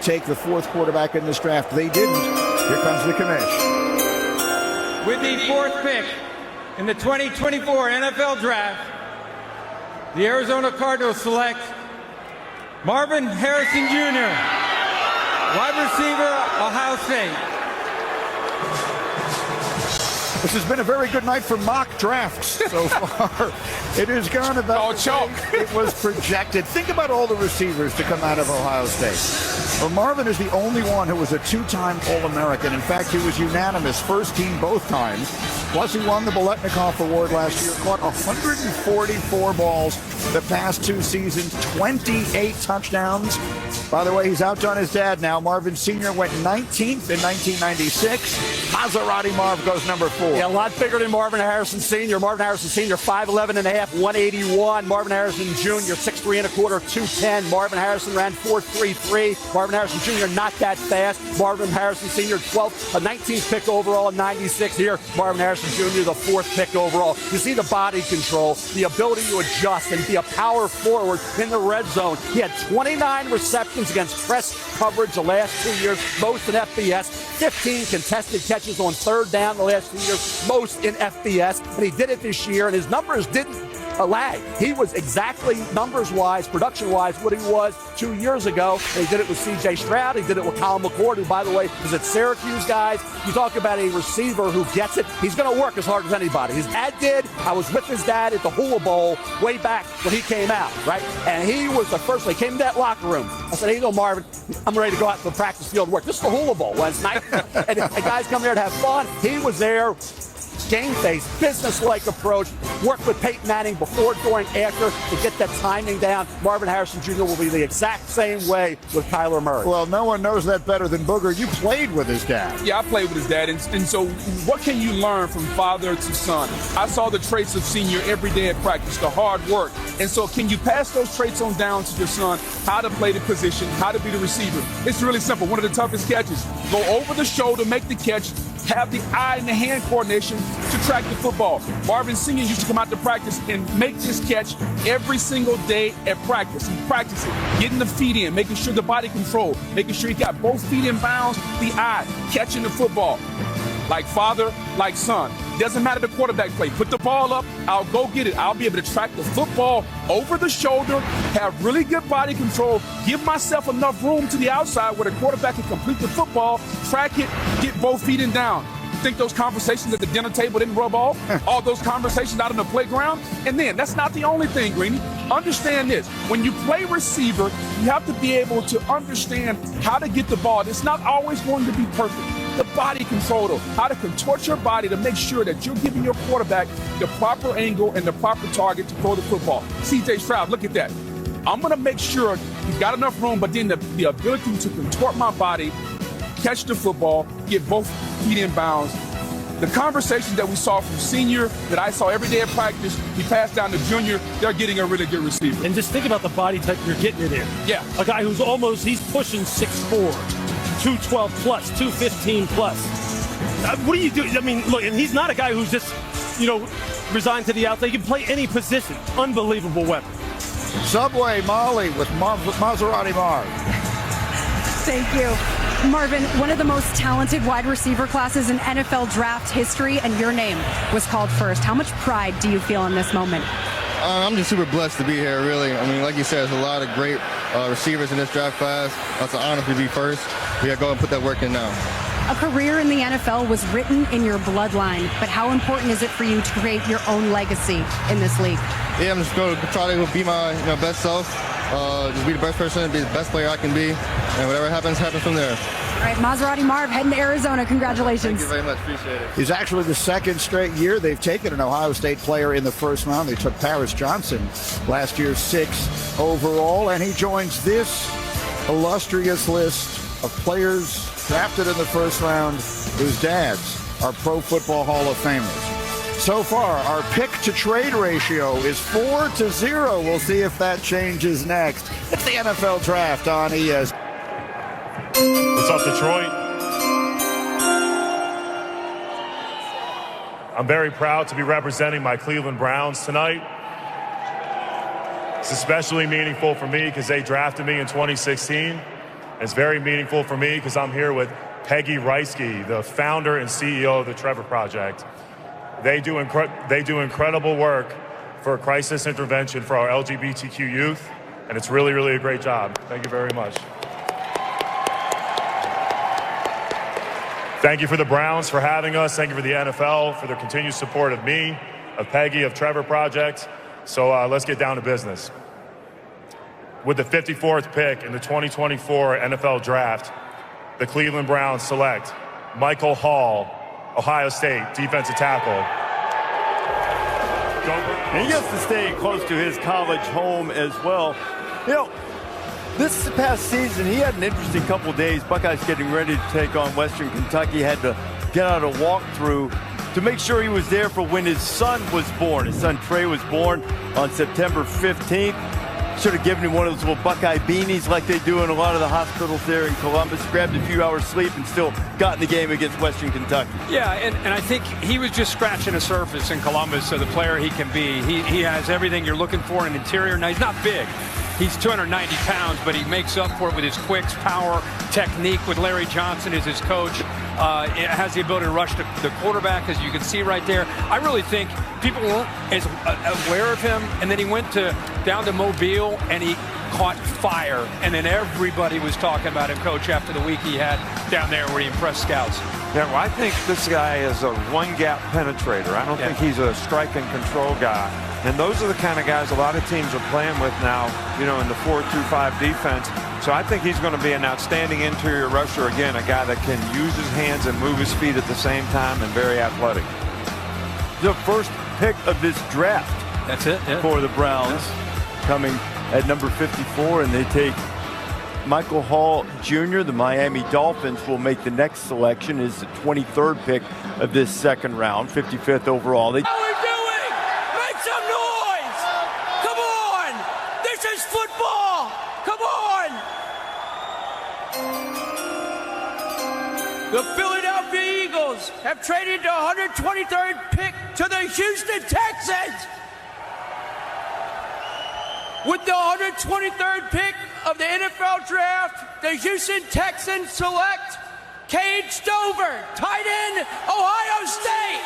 take the fourth quarterback in this draft. They didn't. Here comes the commish. With the fourth pick in the 2024 NFL Draft, the Arizona Cardinals select Marvin Harrison Jr., wide receiver, Ohio State. This has been a very good night for mock drafts so far. It has gone about it was projected. Think about all the receivers to come out of Ohio State. Well, Marvin is the only one who was a two-time All-American. In fact, he was unanimous, first team both times. Plus, he won the Biletnikoff Award last year, caught 144 balls the past two seasons, 28 touchdowns. By the way, he's outdone his dad now. Marvin Sr. went 19th in 1996. Maserati Marv goes number 4. Yeah, a lot bigger than Marvin Harrison Sr. Marvin Harrison Sr., 5'11 and a half, 181. Marvin Harrison Jr., 6'3 and a quarter, 210. Marvin Harrison ran 4.33. Marvin Harrison Jr., not that fast. Marvin Harrison Sr., 19th pick overall in 96. Here, Marvin Harrison Jr., the 4th pick overall. You see the body control, the ability to adjust and be a power forward in the red zone. He had 29 receptions against press coverage the last 2 years, most in FBS. 15 contested catches on third down the last 2 years, most in FBS. And he did it this year, and his numbers didn't lag. He was exactly numbers-wise, production-wise, what he was 2 years ago. And he did it with C.J. Stroud. He did it with Colin McCord, who, by the way, is at Syracuse, guys. You talk about a receiver who gets it. He's going to work as hard as anybody. His dad did. I was with his dad at the Hula Bowl way back when he came out, right? And he was the first one. He came to that locker room. I said, hey, you know, Marvin, I'm ready to go out to the practice field and work. This is the Hula Bowl Wednesday night. And the guys come there to have fun. He was there. Game face, business-like approach, work with Peyton Manning before, during, after to get that timing down. Marvin Harrison Jr. will be the exact same way with Kyler Murray. Well, no one knows that better than Booger. You played with his dad. Yeah, I played with his dad. And so what can you learn from father to son? I saw the traits of Senior every day at practice, the hard work. And so can you pass those traits on down to your son, how to play the position, how to be the receiver? It's really simple. One of the toughest catches. Go over the shoulder, make the catch, have the eye and the hand coordination to track the football. Marvin Sr. used to come out to practice and make this catch every single day at practice. He practiced it, getting the feet in, making sure the body control, making sure he got both feet in bounds, the eye, catching the football. Like father, like son. Doesn't matter the quarterback play. Put the ball up, I'll go get it. I'll be able to track the football over the shoulder, have really good body control, give myself enough room to the outside where the quarterback can complete the football, track it, get both feet in down. Think those conversations at the dinner table didn't rub off? All those conversations out on the playground? And then, that's not the only thing, Greeny. Understand this. When you play receiver, you have to be able to understand how to get the ball. It's not always going to be perfect. The body control, though, how to contort your body to make sure that you're giving your quarterback the proper angle and the proper target to throw the football. C.J. Stroud, look at that. I'm going to make sure you got enough room, but then the ability to contort my body, catch the football, get both feet in bounds. The conversations that we saw from Senior, that I saw every day at practice, he passed down to Junior, they're getting a really good receiver. And just think about the body type you're getting it in. Yeah. A guy who's he's pushing 6'4", 212 plus, 215 plus. What do you do? I mean, look, and he's not a guy who's just, resigned to the outside. He can play any position. Unbelievable weapon. Subway Molly with Maserati Marv. Thank you. Marvin, one of the most talented wide receiver classes in NFL draft history, and your name was called first. How much pride do you feel in this moment? I'm just super blessed to be here, really. I mean, like you said, there's a lot of great receivers in this draft class. It's an honor to be first. We got to go and put that work in now. A career in the NFL was written in your bloodline, but how important is it for you to create your own legacy in this league? Yeah, I'm just going to try to be my best self, just be the best person, be the best player I can be, and whatever happens, happens from there. All right, Maserati Marv heading to Arizona. Congratulations. Thank you very much. Appreciate it. It's actually the second straight year they've taken an Ohio State player in the first round. They took Paris Johnson last year, 6 overall, and he joins this illustrious list of players drafted in the first round whose dads are Pro Football Hall of Famers. So far, our pick-to-trade ratio is 4-0. We'll see if that changes next. It's the NFL Draft on ESPN. What's up, Detroit? I'm very proud to be representing my Cleveland Browns tonight. It's especially meaningful for me because they drafted me in 2016. It's very meaningful for me because I'm here with Peggy Reisky, the founder and CEO of the Trevor Project. They do incredible work for crisis intervention for our LGBTQ youth, and it's really, really a great job. Thank you very much. Thank you for the Browns for having us. Thank you for the NFL for their continued support of me, of Peggy, of Trevor Project. So let's get down to business. With the 54th pick in the 2024 NFL Draft, the Cleveland Browns select Michael Hall, Ohio State defensive tackle. And he gets to stay close to his college home as well. You know, this past season, he had an interesting couple of days. Buckeyes getting ready to take on Western Kentucky. Had to get out a walkthrough to make sure he was there for when his son was born. His son Trey was born on September 15th. Should have given him one of those little Buckeye beanies like they do in a lot of the hospitals there in Columbus. Grabbed a few hours sleep and still got in the game against Western Kentucky. Yeah, and I think he was just scratching the surface in Columbus, so the player he can be. He has everything you're looking for in an interior. Now, he's not big. He's 290 pounds, but he makes up for it with his quicks, power, technique with Larry Johnson as his coach. It has the ability to rush the quarterback, as you can see right there. I really think people weren't as aware of him, and then he went down to Mobile, and he caught fire. And then everybody was talking about him, Coach, after the week he had down there where he impressed scouts. Yeah, well, I think this guy is a one-gap penetrator. I don't think he's a strike and control guy. And those are the kind of guys a lot of teams are playing with now, you know, in the 4-2-5 defense. So I think he's going to be an outstanding interior rusher. Again, a guy that can use his hands and move his feet at the same time and very athletic. The first pick of this draft. That's it. Yeah. For the Browns, coming at number 54, and they take Michael Hall Jr. The Miami Dolphins will make the next selection, is the 23rd pick of this second round, 55th overall. How are we doing? Make some noise! Come on! This is football! Come on! The Philadelphia Eagles have traded the 123rd pick to the Houston Texans. With the 123rd pick of the NFL Draft, the Houston Texans select Cade Stover, tight end, Ohio State.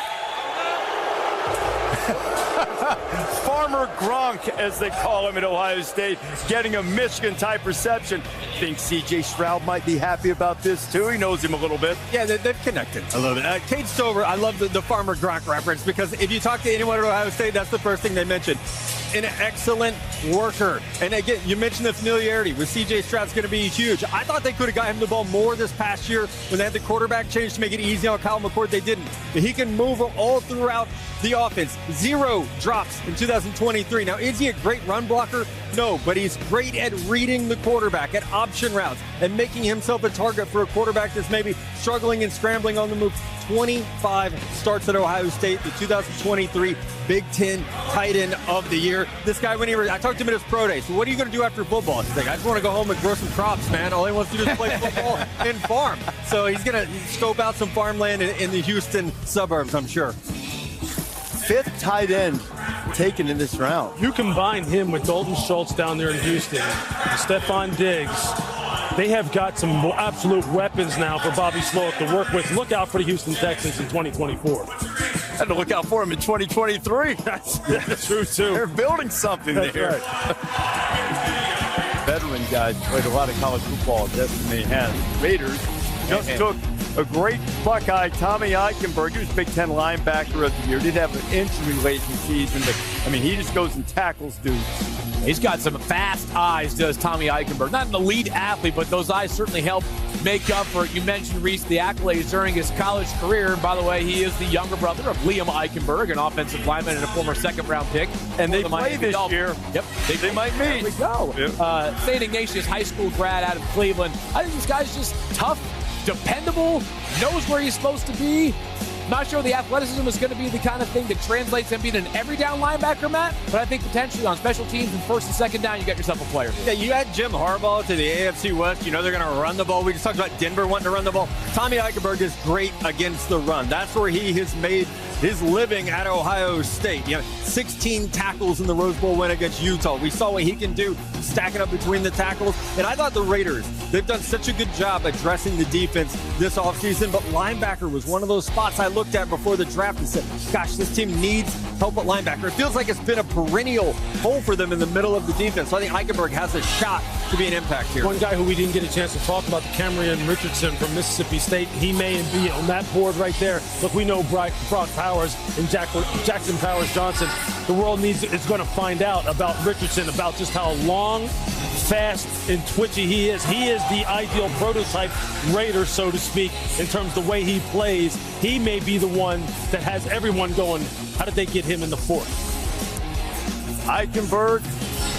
Farmer Gronk, as they call him at Ohio State, getting a Michigan-type reception. Think C.J. Stroud might be happy about this, too. He knows him a little bit. Yeah, they've connected. I love it. Cade Stover, I love the Farmer Gronk reference, because if you talk to anyone at Ohio State, that's the first thing they mention. An excellent worker. And again, you mentioned the familiarity with C.J. Stroud's going to be huge. I thought they could have got him the ball more this past year when they had the quarterback change to make it easy on Kyle McCord. They didn't. But he can move all throughout the offense. 0 drops in 2023. Now, is he a great run blocker? No, but he's great at reading the quarterback, at option routes, and making himself a target for a quarterback that's maybe struggling and scrambling on the move. 25 starts at Ohio State, the 2023 Big Ten tight end of the year. This guy, I talked to him at his pro day. So what are you going to do after football? He's like, I just want to go home and grow some crops, man. All he wants to do is play football and farm. So he's going to scope out some farmland in the Houston suburbs, I'm sure. 5th tight end taken in this round. You combine him with Dalton Schultz down there in Houston, Stephon Diggs. They have got some absolute weapons now for Bobby Slowick to work with. Look out for the Houston Texans in 2024. Had to look out for him in 2023. That's true, too. They're building something there. Right. Veteran guys played a lot of college football. Destiny has. Raiders just took a great Buckeye, Tommy Eichenberg. He was Big Ten linebacker of the year. Did have an injury late in the season, but, I mean, he just goes and tackles dudes. He's got some fast eyes, does Tommy Eichenberg. Not an elite athlete, but those eyes certainly help make up for it. You mentioned, Reese, the accolades during his college career. And by the way, he is the younger brother of Liam Eichenberg, an offensive lineman and a former second-round pick. And they play this year. Yep. They might meet. There we go. Yep. St. Ignatius High School grad out of Cleveland. I think this guy's just tough, dependable, knows where he's supposed to be. Not sure the athleticism is going to be the kind of thing that translates him being an every down linebacker, Matt, but I think potentially on special teams and first and second down, you got yourself a player. Yeah, you add Jim Harbaugh to the AFC West. You know they're going to run the ball. We just talked about Denver wanting to run the ball. Tommy Eichenberg is great against the run. That's where he has made his living at Ohio State. 16 tackles in the Rose Bowl win against Utah. We saw what he can do stacking up between the tackles. And I thought the Raiders, they've done such a good job addressing the defense this offseason, but linebacker was one of those spots I looked at before the draft and said, gosh, this team needs help at linebacker. It feels like it's been a perennial hole for them in the middle of the defense. So I think Eichenberg has a shot to be an impact here. One guy who we didn't get a chance to talk about, the Cameron Richardson from Mississippi State, he may be on that board right there. Look, we know Brock Powers and Jackson Powers Johnson. The world is going to find out about Richardson, about just how long, fast, and twitchy he is. He is the ideal prototype Raider, so to speak, in terms of the way he plays. He may be the one that has everyone going, how did they get him in the fourth? Eichenberg,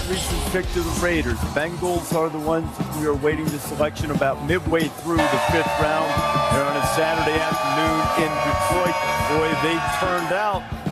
recent pick to the Raiders. Bengals are the ones we are waiting the selection about midway through the 5th round. They're on a Saturday afternoon in Detroit. Boy, they turned out